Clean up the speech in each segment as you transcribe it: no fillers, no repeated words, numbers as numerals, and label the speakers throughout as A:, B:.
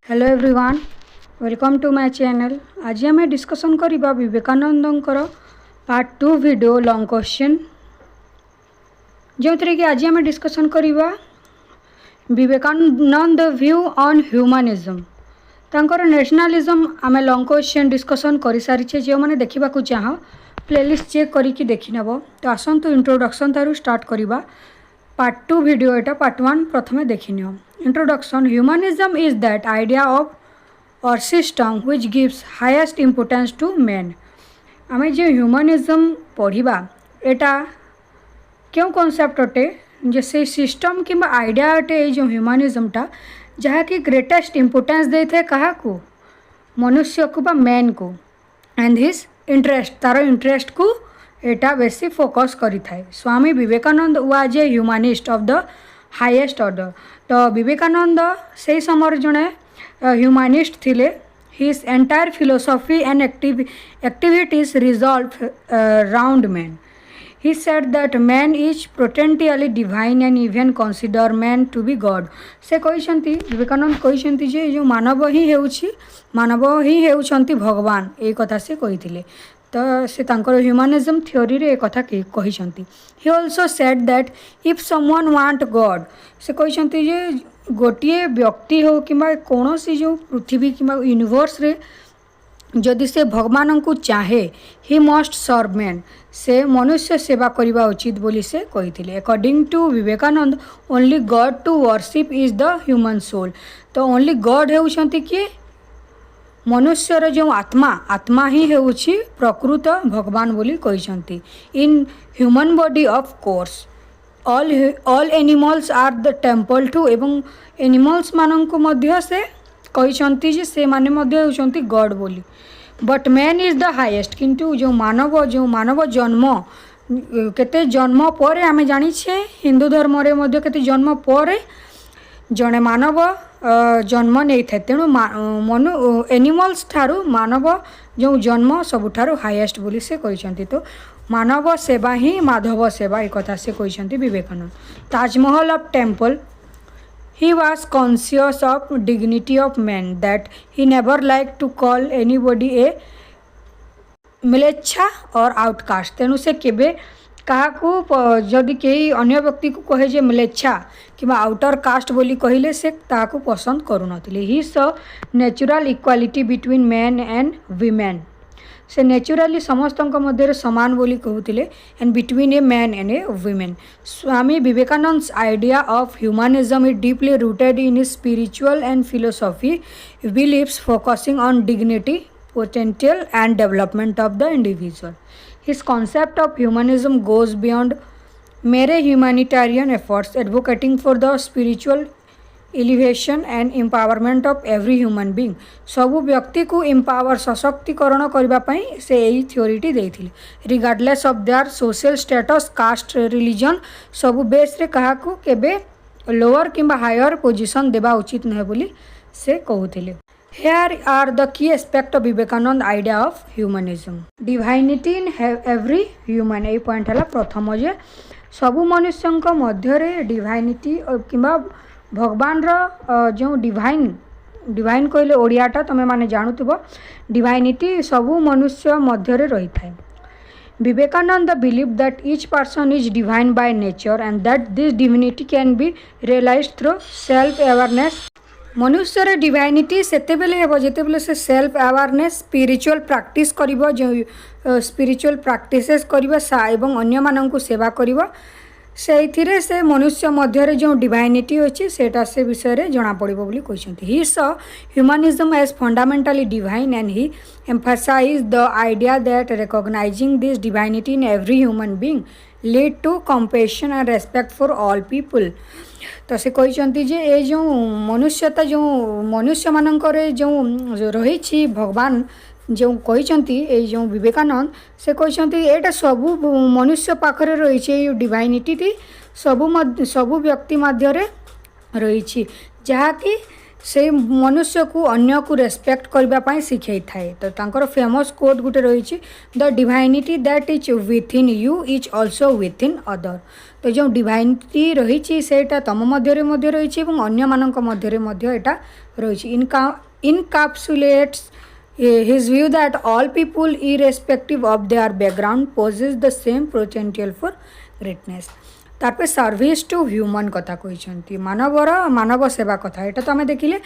A: Hello everyone, welcome to my channel. आज आम discussion करवा विवेकानंदर पार्ट 2 वीडियो लॉन्ग क्वेश्चन, जो थी कि आज आम डिस्कसन करवा विवेकानंद व्यू ऑन ह्यूमनिज्म। तांकर नेशनलिज्म आम लॉन्ग क्वेश्चन डिस्कसन कर सारी। जो मैंने देखा चाह प्लेलिस्ट चेक करके देखी नेब। तो आसतु इंट्रोडक्शन तारू स्टार्ट करवा। पार्ट 2 वीडियो एटा पार्ट 1 प्रथमे देखी नियो। Introduction. Humanism is that idea of or system which gives highest importance to man. आम जो ह्यूमनिज्म पढ़ा एटा क्यों कॉन्सेप्ट अटे जे से सिस्टम कि आइडिया अटे जो ह्यूमनिज्मटा जहाँकि ग्रेटेस्ट इम्पोर्टेंस दे थे क्या को मनुष्य को बा मैन को एंड हिज इंटरेस्ट तार इंटरेस्ट को एटा बेसी फोकस करी थाए। Swami Vivekananda was a humanist of the highest order. तो विवेकानंद से समय जड़े ह्यूमानिस्ट थिले। His entire philosophy and activities resolve round man. He said that man is potentially divine and even consider man to be God। से कहते विवेकानंद कहते जे जो मानव ही हेउछंती भगवान एक कथा से कही। तो से तांकर ह्यूमनिज्म थ्योरी रे एक कथा कहते। He also said that if someone want God, से कहते जे गोटे व्यक्ति हो कि कौन सी जो पृथ्वी कि यूनिवर्स रे जदि से भगवान को चाहे ही मस्ट सर्व मैन, से मनुष्य सेवा करवा उचित बोली से कही। According to Vivekananda only God to worship is the human soul. तो ओनली गॉड होउछंती कि मनुष्यर जो आत्मा ही होउछि प्रकृत भगवान बोली कही। In human body of course all animals are the temple too. एवं एनिमल्स मानक मध्य से कहते जे से माने मध्य होउछंती गॉड बोली। But man is the highest. किंतु जो मानव जन्म केते जन्म पर आम जानी हिंदू धर्म रे मध्य केते जन्म पर जड़े मानव जन्म नहीं था। तेणु मनु एनिमल्स ठारू मानव जो जन्म सबुठारू हाईएस्ट बोली से कहते। तो मानव सेवा ही माधव सेवा एक कथा से कहते Vivekananda. Taj Mahal of temple. He was conscious of dignity of man, that he never liked to call anybody a मिलेच्छा और आउटकास्ट। तेणु से केबे कहा जदि कहीं अन्य व्यक्ति को कहे जे मिलेच्छा कि आउटर कास्ट बोली कहले से ताकू पसंद करूनथिले। He saw natural equality between man and women. से नेचुराली समस्त मध्य समान बोली कहते and between a man and a women. Swami Vivekananda's idea of humanism is deeply rooted in his spiritual and philosophy believes focusing on dignity, potential and development of the individual. His concept of humanism goes beyond mere humanitarian efforts, advocating for the spiritual elevation and empowerment of every human being. सबु व्यक्ति को empower सशक्तिकरण करने से यही थ्योरीटी देथिले। Regardless of their social status, caste, religion सबु बेस रे कहा को केबे लोअर किंबा हायर पोजीशन देबा उचित नहे बोली से कहूथिले। Here are the key aspect of Vivekanand idea of humanism. Divinity in every human। यही पॉइंट है प्रथम जे सबु मनुष्य मध्य डिवाइनिटी किंबा भगवान जो डिवाइन कहले ओडियाटा तुम माने जानूथबो। डिवाइनिटी सबु मनुष्य मध्य रही थाए। Vivekananda believe that each person is divine by nature and that this divinity can be realised through self awareness. मनुष्यर डिवाइनिटी सेते बेले हेबो जेते बेले से सेल्फ अवेयरनेस स्पिरिचुअल प्रैक्टिस करिवो, जो स्पिरिचुअल प्रैक्टिसेस करिवो एवं अन्य माननकु सेवा करिवो। से मनुष्य मध्य जो डिवाइनिटी अच्छी सेटा से विषय रे जना पड़िबो बोली कहते। He saw humanism as fundamentally divine and he emphasize the idea that recognizing this divinity in every human being lead to compassion and respect for all people. तो से कहते जे ये जो मनुष्यता जो मनुष्य मानकर जो रही भगवान जो कहते जो विवेकानंद से कहते यहाँ सबू मनुष्य पाखरे रही डिवाइनिटी सबू व्यक्ति मध्य रही जहाँकि से मनुष्य को अन्य को रेस्पेक्ट करने शिखाई थाए। तो तांकर फेमस कोट गुटे रही, the divinity that is with in you is also with in other. तो जो डिवाइनिटी रही सेटा तुम मध्य रही अन्य मानक मध्य एटा रही। इनकैप्सुलेट्स his view that all people irrespective of their background possess the same potential for greatness। तापर सर्विस टू ह्यूमन कथा कहते मानवर मानव सेवा कथा एटा तो आम देखिले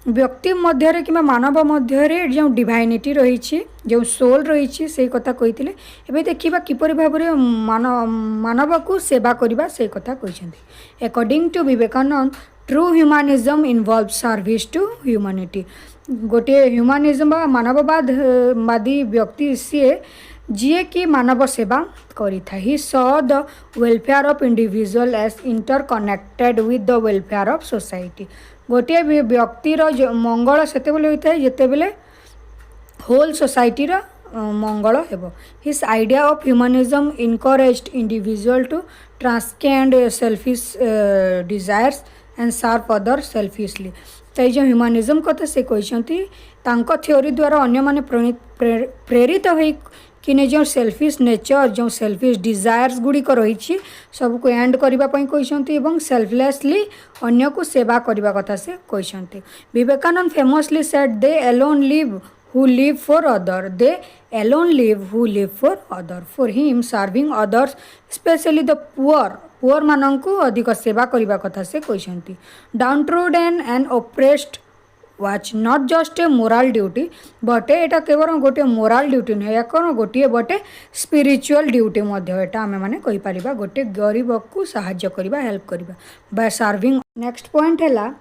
A: व्यक्ति मध्य कि मानव मध्य जो डिवाइनिटी रही जो सोल रही से कथा कही। एवं देखा किपर भाव मानव को सेवा करने से कथा कहते। According to Vivekananda true humanism involve service to humanity. गोटे ह्यूमानिज्म मानववादी व्यक्ति सी जी कि मानव सेवा करिथा। He saw the welfare of individual as interconnected with the welfare of society. गोटे व्यक्तिर मंगल से होता है जितेबले होल सोसाइटी मंगल हेब। His idea of humanism encouraged individual to transcend selfish desires and serve other selfishly. तो जो ह्यूमनिज्म कथा से कहते थ्योरी द्वारा अन्य माने प्रेरित हो कि जो सेल्फिश नेचर जो सेल्फिश डिजायर्स गुड़िक रही सबको एंड करने कहते सेल्फलेसली अन्य को सेवा करने कथा से कहते। Vivekananda famously said they alone live who live for other, they alone live who live for other। For him serving others especially the poor मानंकु अधिक सेवा करने कथा से कहते। downtrodden and oppressed was not just a moral duty but एटा केवल गोटे morale duty नुहे कौन गोटे बटे स्पिरिचुअल ड्यूटी एटा आम मैंने कहीपर गोटे गरीब को साहाय्य करवा हेल्प करवा बाय सर्विंग। नेक्स्ट पॉइंट है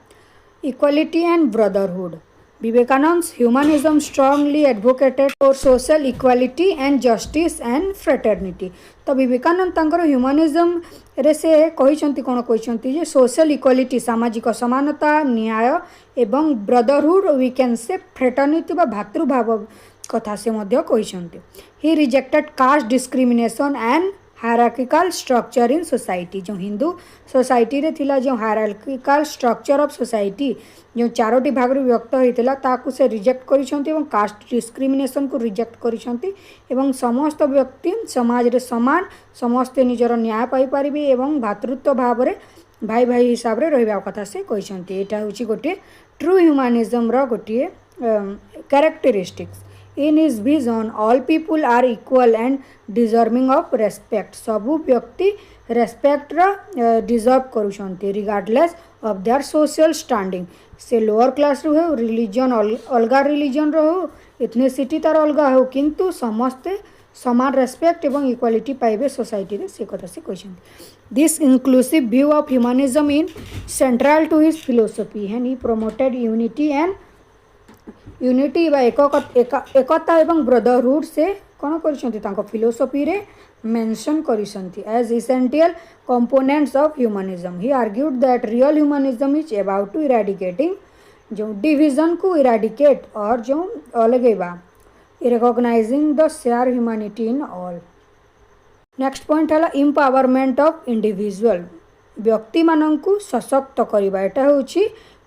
A: equality and brotherhood. Vivekanand's humanism strongly advocated for social equality and justice and fraternity। तो विवेकानंद तांकर ह्यूमानिज्म रे से कहिसंती कोन कहिसंती जे सोशल इक्वालिटी सामाजिक समानता न्याय एवं brotherhood we can say fraternity बा भातृभाव कथा से मध्य कहिसंती। He rejected caste discrimination and hierarchical structure in society. जो हिंदू सोसाइटी रे थिला जो हायरार्किकल स्ट्रक्चर ऑफ सोसाइटी जो चारोटी भाग व्यक्त होता ताकू से रिजेक्ट करिसंती कास्ट डिस्क्रिमिनेशन को रिजेक्ट करिसंती समस्त व्यक्ति समाज रे समान समस्ते निजर न्याय पाई परिबे एवं भातृत्व भाव रे भाई भाई हिसाब रे रहबा कथा से कहिसंती। एटा होची गोटे ट्रू ह्यूमानिज्म रो गोटे characteristics. In his vision, all people are equal and deserving of respect। सबू व्यक्ति रेस्पेक्ट डिजर्व करुछंती regardless of their social standing. से लोअर क्लास रो हो रिलीजन अलगा रिलीजन रो हो इथनिसिटी तार अलगा हो किंतु समस्ते समान रेस्पेक्ट एवं इक्वालिटी पाइबे सोसाइटी रे से कथा से कहछंती। This inclusive view of humanism in central to his philosophy and he promoted unity बा एकता एवं ब्रदरहुड से कौन कर फिलोसफी रे मेंशन करिसंती as essential components of humanism. He argued that real humanism is about to eradicating जो division को इराडिकेट और जो अलगेबा recognizing the share humanity in all. Next point है एम्पावरमेंट ऑफ इंडिविजुअल। व्यक्ति मानंकु सशक्त करबा एटा होची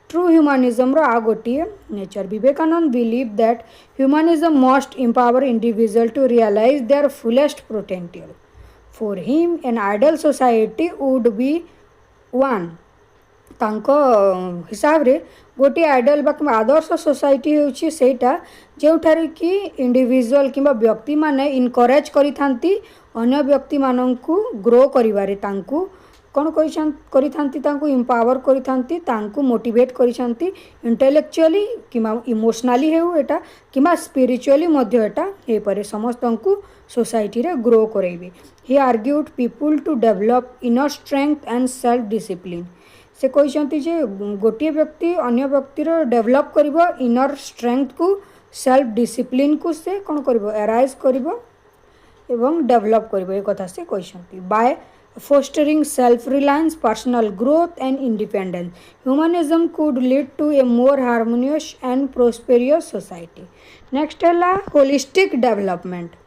A: ट्रू ह्यूमनिज्म रो आ गोटे nature. Vivekananda believe that humanism must empower individual to realize their fullest potential. For him an ideal society would be one. तांको हिसाब रे गोटे आइडियल बा आदर्श सोसाइटी होची सेटा जोठारे कि इंडिविजुअल किंबा व्यक्ति माने इनकरेज करिथांती अन्य व्यक्ति मानंकु ग्रो करिवारे तांकु कौन करिथांती तांकु एम्पावर करिथांती तांकु मोटिवेट करिथांती इंटेलेक्चुअली किंबा इमोशनली हेउ एटा किंबा स्पिरिचुअली मध्य एटा हे परे समस्तंकु सोसाइटी रे ग्रो करेबे। He argued people to develop inner strength and self discipline. से कहते जे गोटे व्यक्ति अन्य व्यक्तिर डेवलप करिबो इनर स्ट्रेंथ को सेल्फ डिसिप्लिन को से कौन करिबो एराइज करिबो एवं डेवलप करिबो ए कथा से कहते। By fostering self-reliance, personal growth and independence, humanism could lead to a more harmonious and prosperous society। Next है holistic development।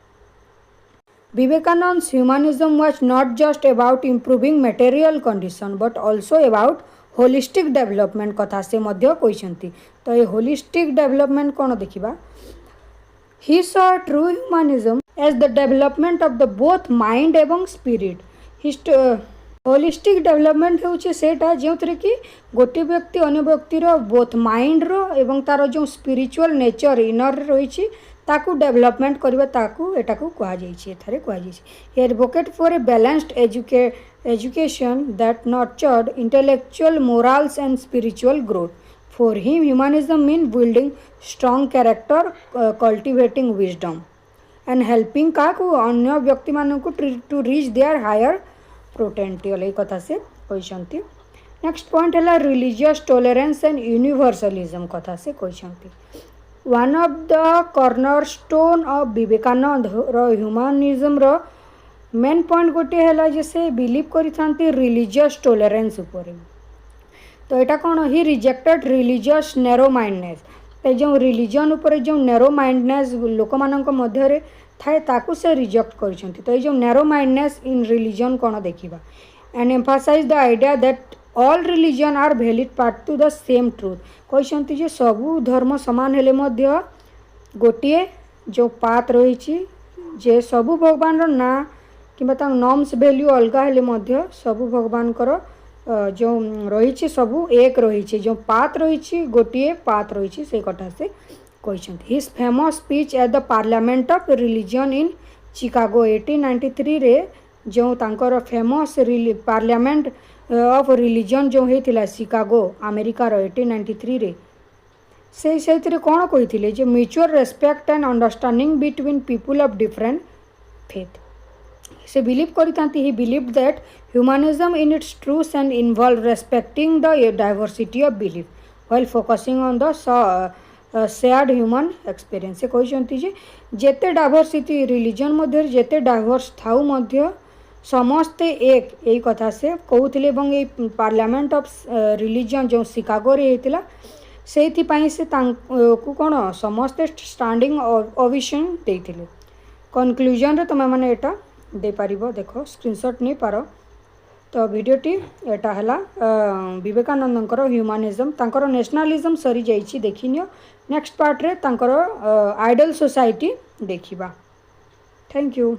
A: Vivekanand's humanism was not just about improving material condition but also about holistic development कथा से मध्य कहते। तो ये holistic development कौन देखा, he saw true humanism as the development of the both mind एवं spirit. Holistic development होचे सेटा जो कि गोटे व्यक्ति अन्य व्यक्तिर बोथ माइंड रो एवं तार जो स्पिरिचुअल नेचर इनर रही ताकू डेवलपमेंट करबा ताकू एटाकू कहा जाइछि, एथारे कहा जाइछि। He advocate for a balanced education that nurtured intellectual morals and spiritual growth. For him humanism mean building strong character, cultivating wisdom and helping काकू अन्य व्यक्ति मानकू to reach their higher potential, ये कथा से कहते। नेक्स्ट पॉइंट है religious tolerance and universalism कथा से कहते। One of the cornerstone of Vivekananda humanism रो मेन पॉइंट गोटे है जैसे बिलीव करी रिलीजियस टॉलरेंस ऊपर। तो यहाँ कौन, ही रिजेक्टेड रिलीजियस नैरो माइंडनेस, तो जो रिलीजन उपर जो नैरो माइंडनेस लोक मानक मध्य थाए ताकू से रिजेक्ट कर। तो ये जो नैरो माइंडनेस इन रिलीजन कौन देखा, and emphasize the idea that all religion are valid part to the same truth. कहते जे सबू धर्म सामान हेले मध्य गोटे जो पात रही जे सबू भगवान ना कि नॉर्म्स वैल्यू अलग हेले मध्य सबू भगवान जो रही सबू एक रही जो पात रही गोटे पात रही से कथा से कहते। His famous speech at the parliament of religion in Chicago 1893 रे जो तांकर फेमस पार्लियामेंट ऑफ रिलीजन जो होता शिकागो अमेरिकार 1893 रे से कौन कही जे mutual respect and understanding between people of different faith से बिलीव करती। He believe that humanism in its truth and involve respecting the diversity of belief while focusing on the shared human experience. से कहते जेते diversity religion मध्य जेते diverse थाउ मध्य समस्ते एक यही कथा से कहते। पार्लियामेंट ऑफ रिलीजन जो शिकागो रे होता से कौन समस्ते स्टैंडिंग ओवेशन देते। कंक्लूजन रे तुम मैंने यहाँ दे पार देख स्क्रीनशॉट नहीं पार। तो वीडियोटी एटा है विवेकानंदर ह्यूमनिज्म तांकर नेशनलिज्म सरी जाइए देखिनियो। नेक्स्ट पार्ट रे तांकर आइडल सोसाइटी देखिबा। Thank you.